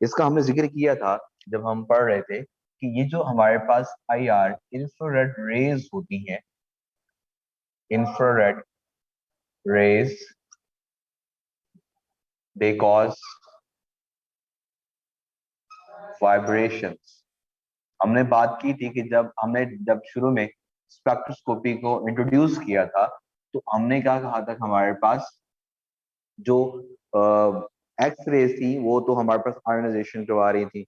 इसका हमने जिक्र किया था जब हम पढ़ रहे थे कि ये जो हमारे पास IR इंफ्रारेड रेज होती हैं, infrared rays, they cause vibrations. हमने बात की थी कि जब शुरू में स्पेक्ट्रोस्कोपी को इंट्रोड्यूस किया था तो हमने क्या कहा था कि हमारे पास जो एक्स रेज थी वो तो हमारे पास आयोनाइजेशन करवा रही थी।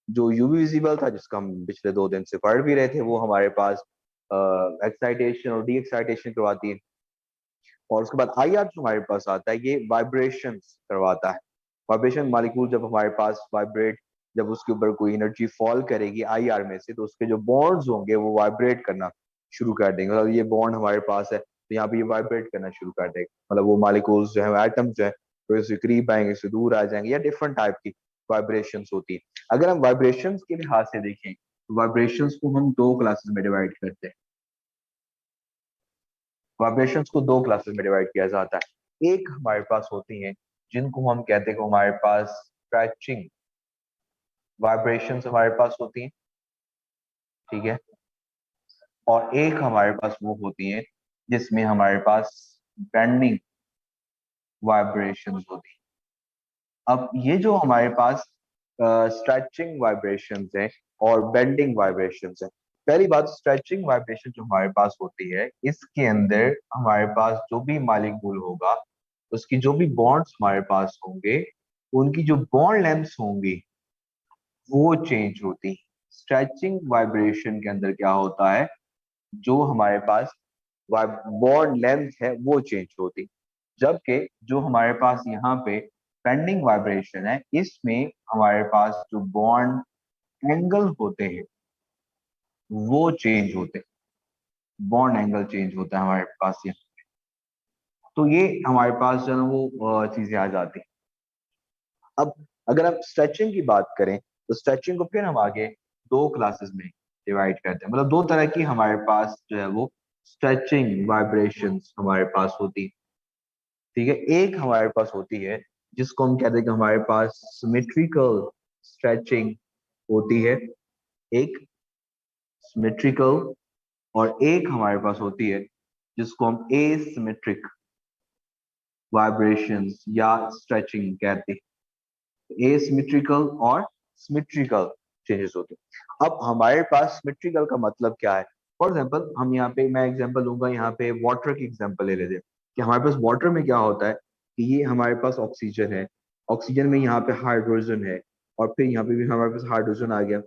जो यूवी विजिबल था, जिसका हम पिछले 2 दिन से पढ़ भी रहे थे, वो हमारे पास एक्साइटेशन और डी एक्साइटेशन करवाती है। और उसके बाद IR जो हमारे पास आता है, ये वाइब्रेशंस करवाता है। वाइब्रेशन मॉलिक्यूल जब हमारे पास वाइब्रेट, जब उसके ऊपर कोई एनर्जी फॉल करेगी IR में से, तो उसके जो बॉन्ड्स होंगे वो वाइब्रेट करना शुरू कर देंगे। मतलब ये बॉन्ड हमारे पास है तो यहाँ पे ये वाइब्रेट करना शुरू कर देगा। मतलब वो मॉलिक्यूल्स जो है, एटम्स जो है, तो इससे करीब आएंगे, इससे दूर आ जाएंगे, या डिफरेंट टाइप की वाइब्रेशंस होती है। अगर हम वाइब्रेशंस के लिहाज से देखें तो वाइब्रेशंस को हम 2 क्लासेस में डिवाइड करते हैं। वाइब्रेशंस को 2 क्लासेस में डिवाइड किया जाता है। एक हमारे पास होती हैं जिनको हम कहते हैं कि हमारे पास स्ट्रेचिंग वाइब्रेशंस हमारे पास होती हैं, ठीक है। और एक हमारे पास वो होती है जिसमें हमारे पास बेंडिंग वाइब्रेशंस होती हैं। अब ये जो हमारे पास स्ट्रेचिंग वाइब्रेशंस हैं और बेंडिंग वाइब्रेशंस हैं। पहली बात, स्ट्रेचिंग वाइब्रेशन जो हमारे पास होती है, इसके अंदर हमारे पास जो भी मॉलिक्यूल होगा, उसकी जो भी बॉन्ड्स हमारे पास होंगे, उनकी जो बॉन्ड लेंथ्स होंगी वो चेंज होती है। स्ट्रेचिंग वाइब्रेशन के अंदर क्या होता है, जो हमारे पास बॉन्ड लेंथ है वो चेंज होती, जबकि जो हमारे पास यहाँ पे बेंडिंग वाइब्रेशन है, इसमें हमारे पास जो बॉन्ड एंगल होते हैं वो चेंज होते हैं। बॉन्ड एंगल चेंज होता है हमारे पास यहाँ। तो ये हमारे पास जो है वो चीजें आ जाती हैं। अब अगर हम स्ट्रेचिंग की बात करें तो स्ट्रेचिंग को फिर हम आगे 2 क्लासेस में डिवाइड करते हैं। मतलब 2 तरह की हमारे पास जो है वो स्ट्रेचिंग वाइब्रेशंस हमारे पास होती है, ठीक है। एक हमारे पास होती है जिसको हम कहते हैं कि हमारे पास सिमेट्रिकल स्ट्रेचिंग होती है, एक सिमेट्रिकल। और एक हमारे पास होती है जिसको हम एसिमेट्रिक वाइब्रेशंस या स्ट्रेचिंग कहते हैं। एसिमेट्रिकल और सिमेट्रिकल चेंजेस होते हैं। अब हमारे पास सिमेट्रिकल का मतलब क्या है? फॉर एग्जांपल, हम यहाँ पे, मैं एग्जांपल लूंगा यहाँ पे वाटर की एग्जांपल ले लेते हैं कि हमारे पास वाटर में क्या होता है कि ये हमारे पास ऑक्सीजन है, ऑक्सीजन में यहाँ पे हाइड्रोजन है, और फिर यहाँ पे भी हमारे पास हाइड्रोजन आ गया।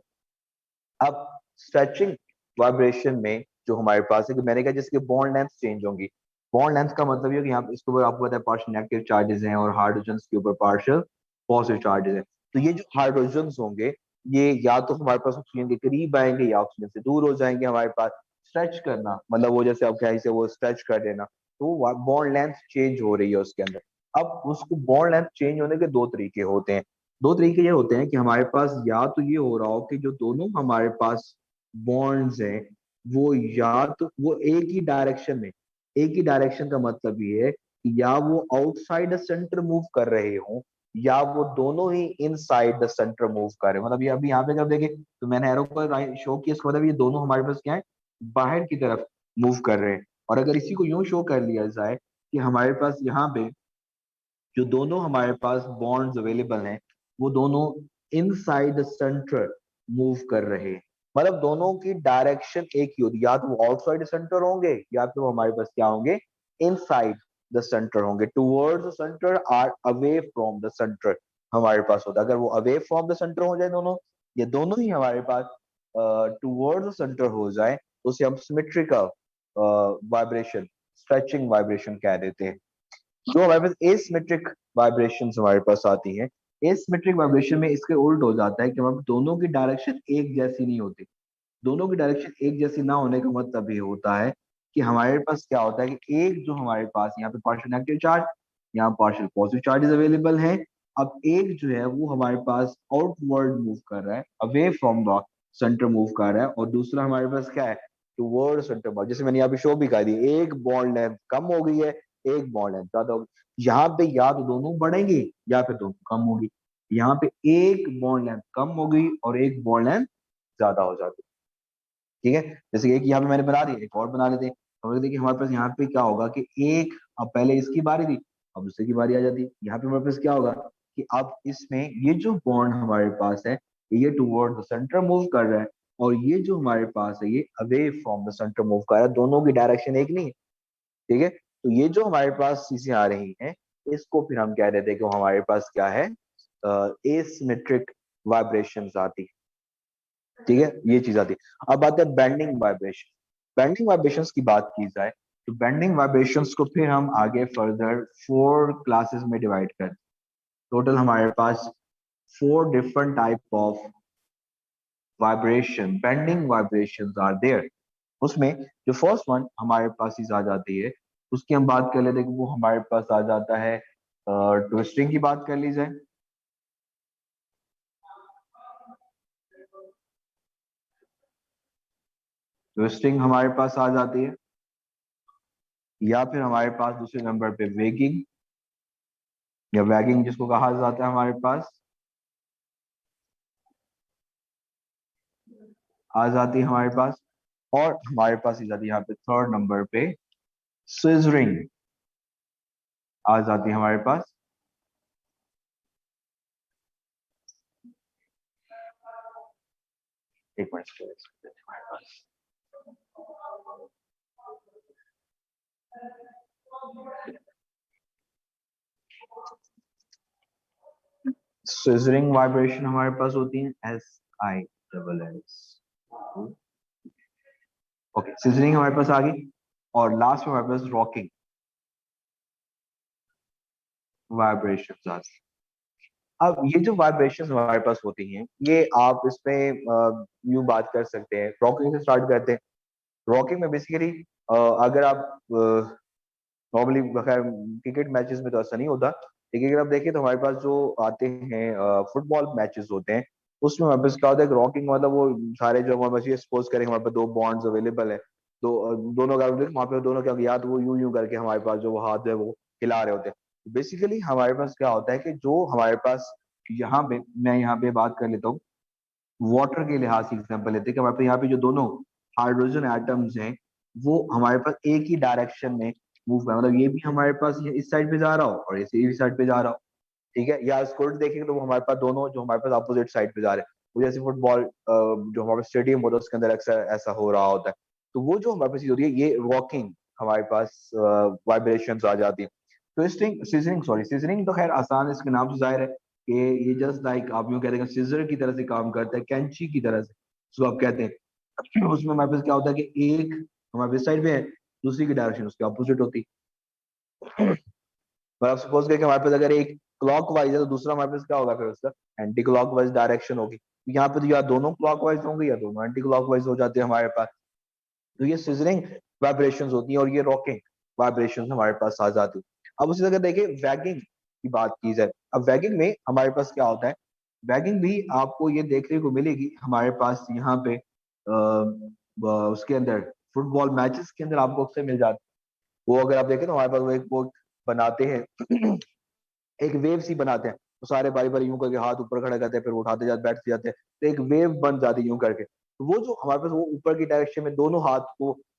अब स्ट्रेचिंग वाइब्रेशन में जो हमारे पास है कि मैंने कहा जिसके बॉन्ड लेंथ चेंज होंगी। बॉन्ड लेंथ का मतलब ये है कि यहाँ पे इसके ऊपर आपको पता है पार्शियल नेगेटिव चार्जेस हैं और हाइड्रोजन के ऊपर पार्शियल पॉजिटिव चार्जेस हैं। तो ये जो हाइड्रोजन होंगे, ये या तो हमारे पास ऑक्सीजन के करीब आएंगे या ऑक्सीजन से दूर हो जाएंगे। हमारे पास स्ट्रेच करना मतलब वो जैसे आप कहीं से वो स्ट्रेच कर देना, तो बॉन्ड लेंथ चेंज हो रही है उसके अंदर। अब उसको बॉन्ड लेंथ चेंज होने के 2 तरीके होते हैं। 2 तरीके ये होते हैं कि हमारे पास या तो ये हो रहा हो कि जो दोनों हमारे पास बॉन्ड्स हैं वो या तो वो एक ही डायरेक्शन का मतलब ये है कि या वो आउटसाइड द सेंटर मूव कर रहे हो या वो दोनों ही इनसाइड द सेंटर मूव कर रहे हैं। मतलब ये अभी यहाँ पे जब देखें तो मैंने एरो पर शो किया, इसका मतलब ये दोनों हमारे पास क्या है, बाहर की तरफ मूव कर रहे हैं। और अगर इसी को यूं शो कर लिया जाए कि हमारे पास यहाँ पे जो दोनों हमारे पास बॉन्ड्स अवेलेबल हैं वो दोनों इनसाइड द सेंटर मूव कर रहे हैं। मतलब दोनों की डायरेक्शन एक ही होती, या तो वो आउटसाइड सेंटर होंगे या तो वो हमारे पास क्या होंगे, इनसाइड द सेंटर होंगे। Towards the centre or away from the centre हमारे पास होता है। अगर वो अवे फ्रॉम द सेंटर हो जाए दोनों, ये दोनों ही हमारे पास टुवर्ड्स द सेंटर हो जाए, तो उसे हम सिमेट्रिकल वाइब्रेशन, स्ट्रेचिंग वाइब्रेशन कह देते हैं। जो हमारे पास एसिमेट्रिक वाइब्रेशंस हमारे पास आती हैं, एसिमेट्रिक वाइब्रेशन में इसके उल्ट हो जाता है कि हमारे दोनों की डायरेक्शन एक जैसी नहीं होती। दोनों की डायरेक्शन एक जैसी ना होने का मतलब ये होता है कि हमारे पास क्या होता है कि एक जो हमारे पास यहाँ पे पार्शियल नेगेटिव चार्ज, यहाँ पार्शियल पॉजिटिव चार्जेस अवेलेबल हैं। अब एक जो है वो हमारे पास आउटवर्ड मूव कर रहा है, away from the centre move कर रहा है, और दूसरा हमारे पास क्या है, टुवर्ड सेंटर। जैसे मैंने यहाँ पे शो भी कर दी, एक बॉन्ड लेंथ कम हो गई है, एक बॉन्ड लेंथ ज्यादा होगी। यहाँ पे या तो दोनों बढ़ेंगे या फिर दोनों कम होगी। यहाँ पे एक बॉन्ड लेंथ कम हो गई और एक बॉन्ड लेंथ ज्यादा हो जाती है। ठीक है, जैसे एक यहाँ पे मैंने बना दी, एक और बना लेते हैं। तो देखिए हमारे पास यहाँ पे क्या होगा कि एक, अब पहले इसकी बारी थी, अब दूसरे की बारी आ जाती है। यहाँ पे हमारे पास क्या होगा कि अब इसमें ये जो बॉन्ड हमारे पास है ये टुवर्ड द सेंटर मूव कर रहा है, और ये जो हमारे पास है ये away from the centre move कर रहा है। दोनों की डायरेक्शन एक नहीं है। ठीक है, तो ये जो हमारे पास चीजें आ रही हैं इसको फिर हम कह देते हैं कि हमारे पास क्या है, एसिमेट्रिक वाइब्रेशंस आती है। ठीक है, ये चीज आती है। अब आते हैं बेंडिंग वाइब्रेशन। बेंडिंग वाइब्रेशंस की बात की जाए तो बेंडिंग वाइब्रेशंस को फिर हम आगे फर्दर 4 क्लासेस में डिवाइड कर, टोटल हमारे पास 4 different type of vibration, bending vibrations are there. उसमें जो फर्स्ट वन हमारे पास चीज आ जाती है उसकी हम बात कर लेते हैं कि वो हमारे पास आ जाता है, ट्विस्टिंग की बात कर ली जाए। ट्विस्टिंग हमारे पास आ जाती है, या फिर हमारे पास दूसरे नंबर पे वेगिंग या वैगिंग जिसको कहा जाता है हमारे पास आ जाती है हमारे पास। और हमारे पास आ जाती है यहाँ पे थर्ड नंबर पे सिजरिंग आ जाती है हमारे पास। एक मिनट हमारे पास सिजरिंग वाइब्रेशन हमारे पास होती है, SISS। ओके, सिजरिंग हमारे पास आ गई। और लास्ट में हमारे पास रॉकिंग वाइब्रेशन आती है। अब ये जो वाइब्रेशन हमारे पास होती हैं ये आप इसमें यूं बात कर सकते हैं, रॉकिंग से स्टार्ट करते हैं। रॉकिंग में बेसिकली अगर आप नॉर्मली खैर क्रिकेट मैचेस में तो ऐसा नहीं होता, लेकिन अगर आप देखें तो हमारे पास जो आते हैं फुटबॉल मैचेस होते हैं उसमें हमारे पास क्या होता है, रॉकिंग मतलब वो सारे जो हमारे पास, ये सपोज करें हमारे पास 2 बॉन्ड्स अवेलेबल है, तो दोनों का वहां पे दोनों क्या या तो वो यूं यूं करके हमारे पास जो वो हाथ है वो हिला रहे होते हैं। बेसिकली हमारे पास क्या होता है कि जो हमारे पास यहाँ पे, मैं यहाँ पे बात कर लेता हूँ वाटर के लिहाज से एग्जाम्पल लेते हैं कि हमारे पास यहाँ पे जो दोनों हाइड्रोजन एटम्स हैं वो हमारे पास एक ही डायरेक्शन में मूव कर, मतलब ये भी हमारे पास ये इस साइड पे जा रहा हो और इसे इस साइड पे जा रहा हो। ठीक है, या स्कोर देखेंगे तो वो हमारे पास दोनों जो हमारे पास अपोजिट साइड पे जा रहे हैं। वो जैसे फुटबॉल जो हमारे स्टेडियम होता है उसके अंदर अक्सर ऐसा हो रहा होता है। तो वो जो हमारे पास चीज होती है ये वॉकिंग हमारे पास वाइब्रेशन आ जाती है। ट्विस्टिंग सीजनिंग, सॉरी सीजनिंग तो खैर आसान, इसके नाम से जाहिर है कि ये जस्ट लाइक आप यूं कहते हैं सीजर की तरह से काम करता है, कैंची की तरह से उसको आप कहते हैं। उसमें हमारे पास क्या होता है कि एक हमारे पास साइड में है, दूसरी की डायरेक्शन उसके अपोजिट होती है। पर आप सपोज करें कि हमारे पास अगर एक क्लॉक वाइज है तो दूसरा हमारे पास क्या होगा फिर उसका एंटी क्लॉक वाइज डायरेक्शन होगी। तो यहाँ पे तो या दोनों क्लॉक वाइज होंगे या दोनों एंटी क्लॉक वाइज हो जाते हैं हमारे पास। तो ये सिजरिंग वाइब्रेशंस होती हैं और ये रॉकिंग वाइब्रेशंस हमारे पास आ जाती है। अब उसी जगह देखिए वैगिंग की बात की जाए, अब वैगिंग में हमारे पास क्या होता है, वैगिंग भी आपको ये देखने को मिलेगी हमारे पास यहाँ पे उसके अंदर फुटबॉल मैचेस के अंदर आपको अक्सर मिल जाती है। वो अगर आप देखें तो हमारे पास वो एक वो बनाते हैं एक वेव सी बनाते हैं, तो सारे बारी बारी यूं करके हाथ ऊपर खड़े करते हैं, फिर वो उठाते जाते बैठते जाते हैं, तो एक वेव बन जाती है यूं करके। तो वो जो हमारे पास वो ऊपर की डायरेक्शन में दोनों हाथ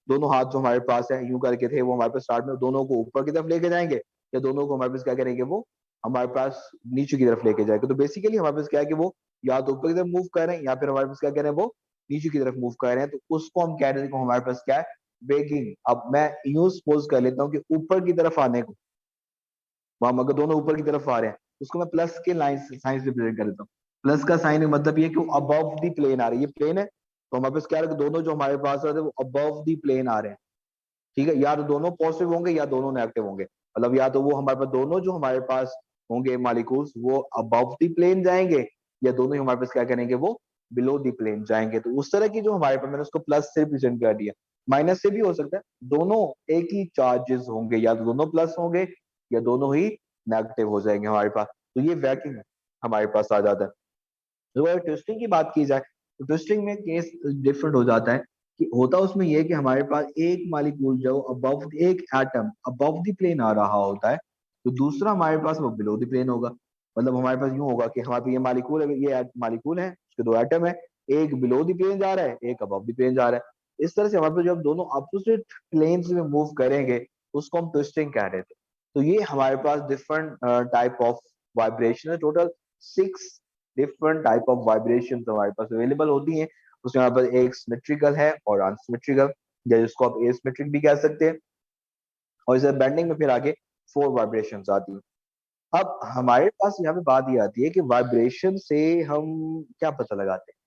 जो हमारे पास है यूं करके थे वो हमारे पास स्टार्ट में दोनों को ऊपर की तरफ लेके जाएंगे, या दोनों को हमारे पास क्या करेंगे वो हमारे पास नीचे की तरफ लेके जाएंगे। तो बेसिकली हमारे पास क्या है कि वो या तो ऊपर की तरफ मूव कर रहे हैं या फिर हमारे पास क्या कह रहे हैं वो नीचे की तरफ मूव कर रहे हैं, तो उसको हम कह रहे हैं कि हमारे पास क्या है, बेगिंग। अब मैं यूं सपोज कर लेता हूँ कि ऊपर की तरफ आने को, वहां अगर दोनों ऊपर की तरफ आ रहे हैं उसको मैं प्लस के लाइन साइन से रिप्रेजेंट कर देता हूँ। प्लस का साइन मतलब ये कि वो अबव दी प्लेन आ रही है, ये प्लेन है तो हमारे पास क्या है कि दोनों जो हमारे पास आ रहे हैं वो अबव दी प्लेन आ रहे हैं। ठीक है, या तो दोनों पॉजिटिव होंगे या दोनों नेगेटिव होंगे, मतलब या तो वो हमारे पास दोनों जो हमारे पास होंगे मालिक्यूल्स वो अबव दी प्लेन जाएंगे, या दोनों ही हमारे पास क्या करेंगे वो बिलो दी प्लेन जाएंगे। तो उस तरह की जो हमारे पास मैंने उसको प्लस से रिप्रेजेंट कर दिया, माइनस से भी हो सकता है, दोनों एक ही चार्जेस होंगे, या तो दोनों प्लस होंगे या दोनों ही नेगेटिव हो जाएंगे हमारे पास। तो ये वैक्यूम हमारे पास आ जाता है। तो अगर ट्विस्टिंग की बात की जाए तो ट्विस्टिंग में केस डिफरेंट हो जाता है, कि होता उसमें यह कि हमारे पास एक मालिक्यूल जो अबव एक एटम अबव द प्लेन आ रहा होता है, तो दूसरा हमारे पास वो बिलो द प्लेन होगा। मतलब हमारे पास यूं होगा कि हमारे पास ये मालिक्यूल है, ये मालिक्यूल है, उसके दो एटम है, एक बिलो द प्लेन जा रहा है, एक अबव द प्लेन जा रहा है। इस तरह से हमारे पास जब दोनों अपोजिट प्लेन्स में मूव करेंगे उसको हम ट्विस्टिंग कह रहे थे। तो ये हमारे पास डिफरेंट टाइप ऑफ वाइब्रेशन है, total 6 different type of vibration हमारे पास अवेलेबल होती हैं। उसमें हमारे पास एक सिमेट्रिकल है और अनसिमेट्रिकल, या जिसको आप एसिमेट्रिक भी कह सकते हैं। और इसे बेंडिंग में फिर आगे 4 वाइब्रेशंस आती हैं। अब हमारे पास यहाँ पे बात ये आती है कि वाइब्रेशन से हम क्या पता लगाते हैं।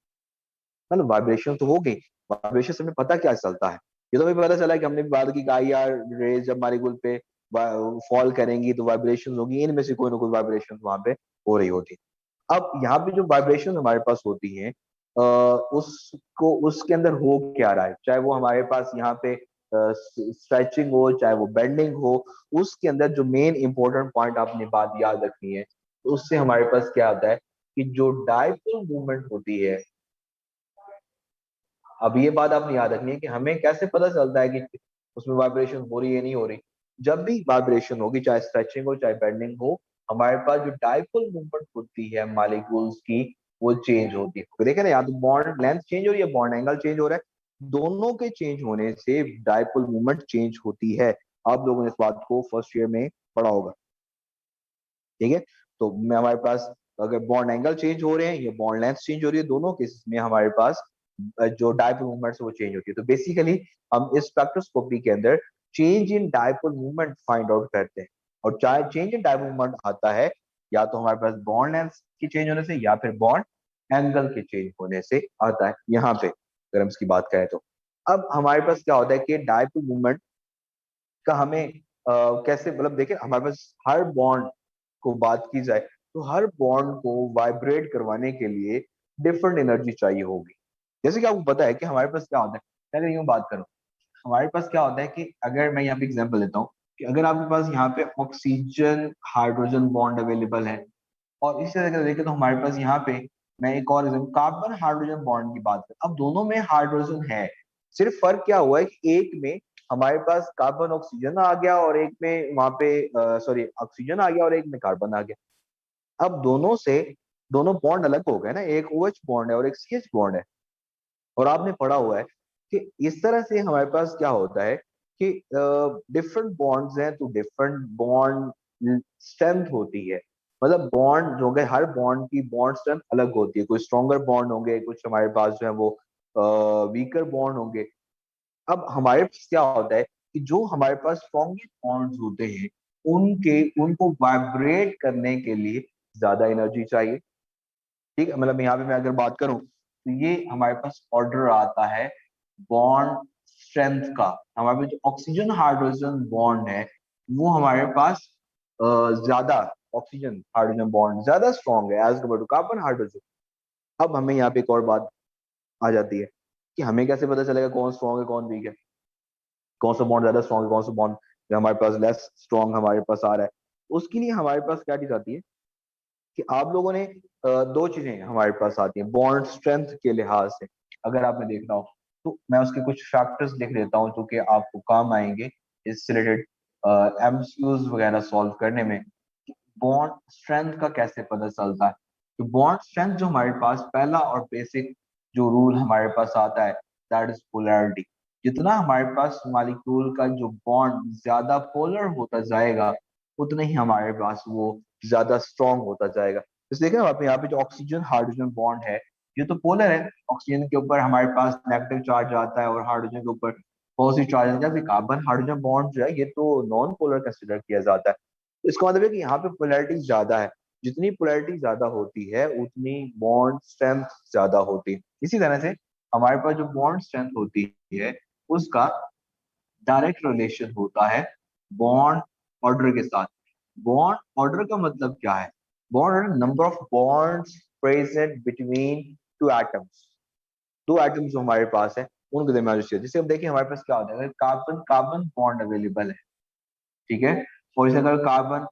मतलब वाइब्रेशन तो हो गई, वाइब्रेशन से हमें पता क्या चलता है। ये तो हमें पता चला कि हमने भी बात की आई आर रेज जब मॉलिक्यूल पे फॉल करेंगी तो वाइब्रेशन होगी, इनमें से कोई ना कोई वाइब्रेशन वहां पे हो रही होती है। अब यहाँ पे जो वाइब्रेशन हमारे पास होती है उसको उसके अंदर हो क्या रहा है, चाहे वो हमारे पास यहाँ पे स्ट्रेचिंग हो चाहे वो बेंडिंग हो, उसके अंदर जो मेन इंपॉर्टेंट पॉइंट आपने बात याद रखनी है, तो उससे हमारे पास क्या आता है कि जो डायपोल मूवमेंट होती है। अब ये बात आपने याद रखनी है कि हमें कैसे पता चलता है कि उसमें वाइब्रेशन हो रही है नहीं हो रही। जब भी वाइब्रेशन होगी, चाहे स्ट्रेचिंग हो चाहे बेंडिंग हो, हमारे पास जो डायपोल मूवमेंट होती है मॉलिक्यूल्स की वो चेंज होती है। तो देखे ना, या तो बॉन्ड लेंथ चेंज हो रही है, बॉन्ड एंगल चेंज हो रहा है, दोनों के चेंज होने से डायपोल मूवमेंट चेंज होती है। आप लोगों ने इस बात को फर्स्ट ईयर में पढ़ा होगा, ठीक है। तो मैं हमारे पास अगर बॉन्ड एंगल चेंज हो रहे हैं या बॉन्ड लेंथ चेंज हो रही है, दोनों केसेस में हमारे पास जो डायपोल मूवमेंट है वो चेंज होती है। तो बेसिकली हम इस स्पेक्ट्रोस्कोपी के अंदर change in dipole movement find out करते हैं। और चाहे चेंज इन डायपोल मूवमेंट आता है या तो हमारे पास बॉन्ड लेंथ की चेंज होने से या फिर बॉन्ड एंगल के चेंज होने से आता है। यहाँ पे अगर हम इसकी बात करें तो अब हमारे पास क्या होता है कि डायपोल मूवमेंट का हमें कैसे, मतलब देखिए हमारे पास हर बॉन्ड को बात की जाए तो हर बॉन्ड को वाइब्रेट करवाने के लिए डिफरेंट एनर्जी चाहिए होगी। जैसे कि आपको पता है कि हमारे पास क्या होता है, मैं अगर यूं बात करूं, हमारे पास क्या होता है कि अगर मैं यहाँ पे एग्जांपल लेता हूँ कि अगर आपके पास यहाँ पे ऑक्सीजन हाइड्रोजन बॉन्ड अवेलेबल है, और इसी तरह अगर देखें तो हमारे पास यहाँ पे मैं एक और कार्बन हाइड्रोजन बॉन्ड की बात करूं, अब दोनों में हाइड्रोजन है, सिर्फ फर्क क्या हुआ है कि एक में हमारे पास कार्बन ऑक्सीजन आ गया और एक में वहां पे सॉरी ऑक्सीजन आ गया और एक में कार्बन आ गया। अब दोनों से दोनों बॉन्ड अलग हो गए ना, एक OH बॉन्ड है और एक CH बॉन्ड है। और आपने पढ़ा हुआ है कि इस तरह से हमारे पास क्या होता है कि डिफरेंट बॉन्ड्स हैं तो डिफरेंट बॉन्ड स्ट्रेंथ होती है। मतलब बॉन्ड जो है, हर बॉन्ड की बॉन्ड स्ट्रेंथ अलग होती है, कुछ स्ट्रॉन्गर बॉन्ड होंगे, कुछ हमारे पास जो है वो वीकर बॉन्ड होंगे। अब हमारे पास क्या होता है कि जो हमारे पास स्ट्रॉन्गेस्ट बॉन्ड्स होते हैं उनके उनको वाइब्रेट करने के लिए ज्यादा एनर्जी चाहिए। ठीक है, मतलब यहाँ पे मैं अगर बात करूं तो ये हमारे पास ऑर्डर आता है बॉन्ड स्ट्रेंथ का। हमारे पास जो ऑक्सीजन हाइड्रोजन बॉन्ड है वो हमारे पास ज्यादा, ऑक्सीजन हाइड्रोजन बॉन्ड ज्यादा स्ट्रॉन्ग है as compare to carbon hydrogen. अब हमें यहाँ पे एक और बात आ जाती है कि हमें कैसे पता चलेगा कौन स्ट्रॉन्ग है कौन वीक है, कौन सा बॉन्ड ज्यादा स्ट्रॉन्ग है कौन सा बॉन्ड हमारे पास लेस स्ट्रॉन्ग हमारे पास आ रहा है। उसके लिए हमारे पास क्या चीज आती है कि आप लोगों ने दो चीजें हमारे पास आती हैं बॉन्ड स्ट्रेंथ के लिहाज से। अगर आपने देखना हो तो मैं उसके कुछ फैक्टर्स लिख देता हूँ जो कि आपको काम आएंगे इससे रिलेटेड एमसीक्यूज वगैरह सॉल्व करने में। बॉन्ड स्ट्रेंथ का कैसे पता चलता है, तो बॉन्ड स्ट्रेंथ जो हमारे पास पहला और बेसिक जो रूल हमारे पास आता है दैट इज पोलैरिटी। जितना हमारे पास मॉलिक्यूल का जो बॉन्ड ज्यादा पोलर होता जाएगा उतना ही हमारे पास वो ज्यादा स्ट्रॉन्ग होता जाएगा। जैसे देखें आप यहाँ पे जो ऑक्सीजन हाइड्रोजन बॉन्ड है ये तो पोलर है, ऑक्सीजन के ऊपर हमारे पास नेगेटिव चार्ज आता है और हाइड्रोजन के ऊपर पॉजिटिव चार्ज आता है। कार्बन हाइड्रोजन बॉन्ड जो है ये तो नॉन पोलर कंसिडर किया जाता है। तो इसका मतलब है कि यहाँ पे पोलैरिटी ज्यादा है, जितनी पोलैरिटी ज्यादा होती है उतनी बॉन्ड स्ट्रेंथ ज्यादा होती है। इसी तरह से हमारे पास जो बॉन्ड स्ट्रेंथ होती है उसका डायरेक्ट रिलेशन होता है बॉन्ड ऑर्डर के साथ। बॉन्ड ऑर्डर का मतलब क्या है, bond order number of bonds present between two atoms. दो एटम्स जो हमारे पास है उनके दरमियान जो जैसे हम देखिए हमारे पास क्या होता है, कार्बन कार्बन बॉन्ड अवेलेबल है, ठीक है। और इसे अगर carbon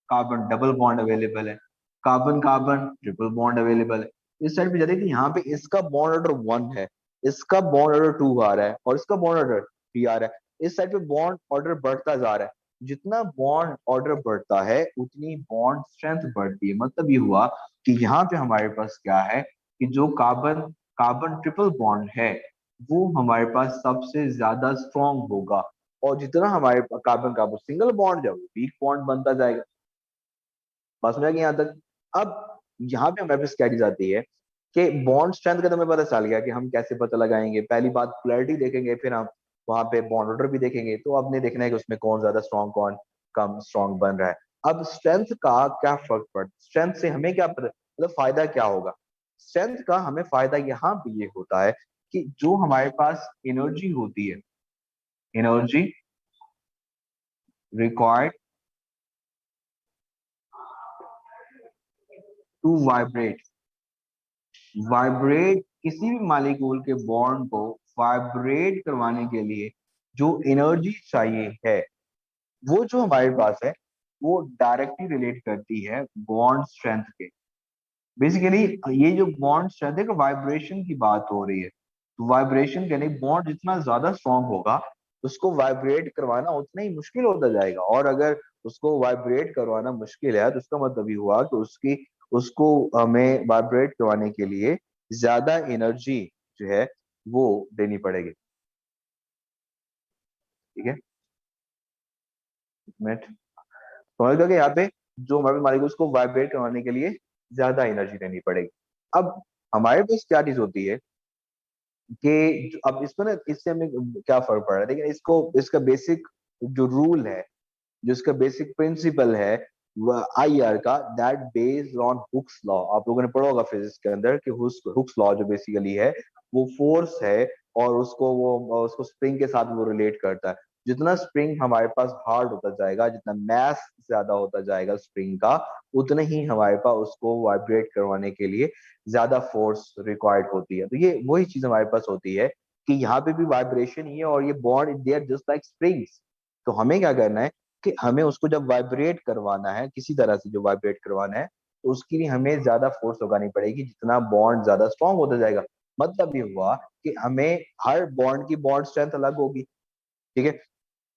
carbon double bond available है, carbon carbon triple bond available है। इस साइड पे जाते कि यहाँ पे इसका बॉन्ड ऑर्डर 1 है, इसका बॉन्ड ऑर्डर 2 आ रहा है और इसका बॉन्ड ऑर्डर 3 आ रहा है। इस साइड पे बॉन्ड ऑर्डर बढ़ता जा रहा है। जितना बॉन्ड ऑर्डर बढ़ता है उतनी बॉन्ड स्ट्रेंथ बढ़ती है। मतलब ये हुआ कि यहाँ पे हमारे पास क्या है कि जो कार्बन कार्बन ट्रिपल बॉन्ड है वो हमारे पास सबसे ज्यादा स्ट्रॉन्ग होगा, और जितना हमारे कार्बन कार्बन सिंगल बॉन्ड जब वीक बॉन्ड बनता जाएगा। बस में यहाँ तक। अब यहाँ पे हमारे पास क्या चीज आती है कि बॉन्ड स्ट्रेंथ का तो हमें पता चल गया कि हम कैसे पता लगाएंगे। पहली बात पोलैरिटी देखेंगे, फिर हम वहां पे बॉन्ड ऑर्डर भी देखेंगे, तो आपने देखना है कि उसमें कौन ज्यादा स्ट्रॉन्ग कौन कम स्ट्रॉन्ग बन रहा है। अब स्ट्रेंथ का क्या फर्क पड़ता है, स्ट्रेंथ से हमें क्या पता, मतलब फायदा क्या होगा। स्ट्रेंथ का हमें फायदा यहाँ पे ये होता है कि जो हमारे पास एनर्जी होती है, energy required to vibrate, vibrate किसी भी मालिक्यूल के बॉन्ड को वाइब्रेट करवाने के लिए जो एनर्जी चाहिए है, वो जो हमारे पास है वो डायरेक्टली रिलेट करती है बॉन्ड स्ट्रेंथ के। बेसिकली ये जो बॉन्ड स्ट्रेंथ है, वाइब्रेशन की बात हो रही है, तो वाइब्रेशन के लिए बॉन्ड जितना ज्यादा स्ट्रांग होगा उसको वाइब्रेट करवाना उतना ही मुश्किल होता जाएगा। और अगर उसको वाइब्रेट करवाना मुश्किल है तो उसका मतलब ये हुआ कि उसकी उसको हमें वाइब्रेट करवाने के लिए ज्यादा एनर्जी जो है वो देनी पड़ेगी। ठीक है, एक मिनट। समझ गया कि यहाँ पे जो हमारे मालिक उसको वाइब्रेट करवाने के लिए ज्यादा एनर्जी देनी पड़ेगी। अब हमारे पास क्या चीज होती है कि अब इसको ना, इससे हमें क्या फर्क पड़ रहा है, लेकिन इसको इसका बेसिक जो रूल है, जो इसका बेसिक प्रिंसिपल है आई आर का, that based on Hooke's law. आप लोगों ने पढ़ा होगा फिजिक्स के अंदर कि हुक्स लॉ जो बेसिकली है वो फोर्स है, और उसको वो उसको स्प्रिंग के साथ वो रिलेट करता है। जितना स्प्रिंग हमारे पास हार्ड होता जाएगा, जितना मैस ज्यादा होता जाएगा स्प्रिंग का, उतना ही हमारे पास उसको वाइब्रेट करवाने के लिए ज्यादा फोर्स रिक्वायर्ड होती है। तो ये वही चीज हमारे पास होती है कि यहाँ पे भी वाइब्रेशन ही है, और ये bond they are just like springs. तो हमें क्या करना है कि हमें उसको जब वाइब्रेट करवाना है, किसी तरह से जो वाइब्रेट करवाना है, तो उसके लिए हमें ज्यादा फोर्स लगानी पड़ेगी, जितना बॉन्ड ज्यादा स्ट्रांग होता जाएगा। मतलब ये हुआ कि हमें हर बॉन्ड की बॉन्ड स्ट्रेंथ अलग होगी। ठीक है,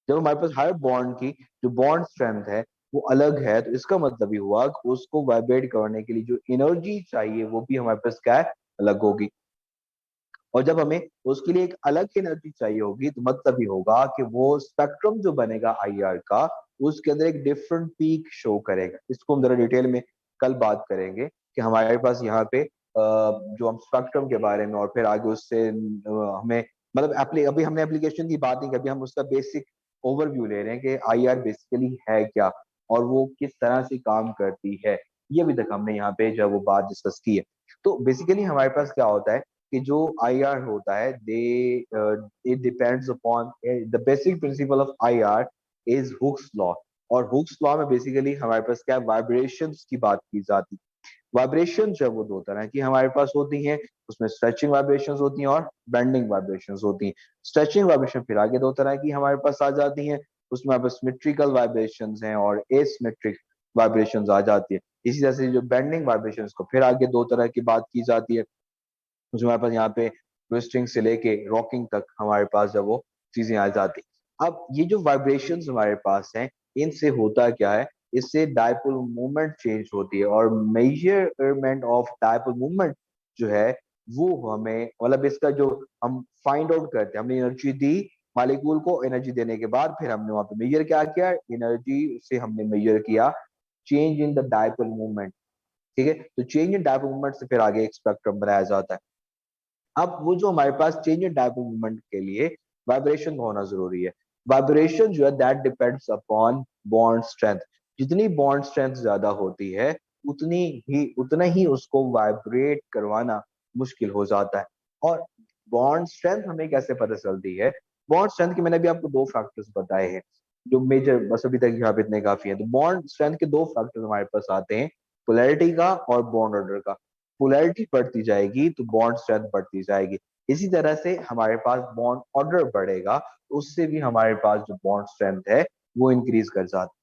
जब हमारे पास हर बॉन्ड की जो बॉन्ड स्ट्रेंथ है वो अलग है, तो इसका मतलब ये हुआ कि उसको वाइब्रेट करने के लिए जो एनर्जी चाहिए वो भी हमारे पास क्या है, अलग होगी। और जब हमें उसके लिए एक अलग एनर्जी चाहिए होगी, तो मतलब ये होगा कि वो स्पेक्ट्रम जो बनेगा आईआर का, उसके अंदर एक डिफरेंट पीक शो करेगा। इसको हम जरा डिटेल में कल बात करेंगे कि हमारे पास यहाँ पे जो हम स्पेक्ट्रम के बारे में, और फिर आगे उससे हमें मतलब अभी हमने एप्लीकेशन की बात नहीं की, अभी हम उसका बेसिक ओवरव्यू ले रहे हैं कि आईआर बेसिकली है क्या और वो किस तरह से काम करती है। ये अभी तक हमने यहाँ पे जो है वो बात डिस्कस की है। तो बेसिकली हमारे पास क्या होता है कि जो आईआर होता है, they it depends upon the basic principle of IR is Hooke's law. और हुक्स लॉ में बेसिकली हमारे पास क्या वाइब्रेशंस की बात की जाती है। वाइब्रेशन जो है वो दो तरह की हमारे पास होती हैं, उसमें स्ट्रेचिंग वाइब्रेशंस होती हैं और बेंडिंग वाइब्रेशंस होती हैं। स्ट्रेचिंग वाइब्रेशन फिर आगे दो तरह की हमारे पास आ जाती हैं, उसमें हमारे पास सिमेट्रिकल वाइब्रेशंस हैं और एसिमेट्रिक वाइब्रेशंस आ जाती है। इसी तरह से जो बेंडिंग वाइब्रेशंस को फिर आगे दो तरह की बात की जाती है, जो हमारे पास यहाँ पे ट्विस्टिंग से लेके रॉकिंग तक हमारे पास जब वो चीजें आ जाती। अब ये जो वाइब्रेशंस हमारे पास हैं, इनसे होता क्या है, इससे डायपोल मूवमेंट चेंज होती है, और मेजरमेंट ऑफ डायपोल मूवमेंट जो है वो हमें मतलब इसका जो हम फाइंड आउट करते हैं, हमने एनर्जी दी मालिक्यूल को, एनर्जी देने के बाद फिर हमने वहां पे मेजर क्या किया, एनर्जी से हमने मेजर किया change in the dipole movement. ठीक है, तो चेंज इन डायपोल मूवमेंट से फिर आगे एक स्पेक्ट्रम बनाया जाता है। अब वो जो हमारे पास चेंज इन डायपोल मूवमेंट के लिए वाइब्रेशन होना जरूरी है। वाइब्रेशन जो है that depends upon bond strength. जितनी बॉन्ड स्ट्रेंथ ज्यादा होती है उतना ही उसको वाइब्रेट करवाना मुश्किल हो जाता है। और बॉन्ड स्ट्रेंथ हमें कैसे पता चलती है, बॉन्ड स्ट्रेंथ के मैंने भी आपको दो फैक्टर्स बताए हैं जो मेजर, बस अभी तक यहाँ पे इतने काफी है। तो बॉन्ड स्ट्रेंथ के दो फैक्टर्स हमारे पास आते हैं, पोलैरिटी का और बॉन्ड ऑर्डर का। पोलैरिटी बढ़ती जाएगी तो बॉन्ड स्ट्रेंथ बढ़ती जाएगी। इसी तरह से हमारे पास बॉन्ड ऑर्डर बढ़ेगा तो उससे भी हमारे पास जो बॉन्ड स्ट्रेंथ है वो इंक्रीज कर जाती है।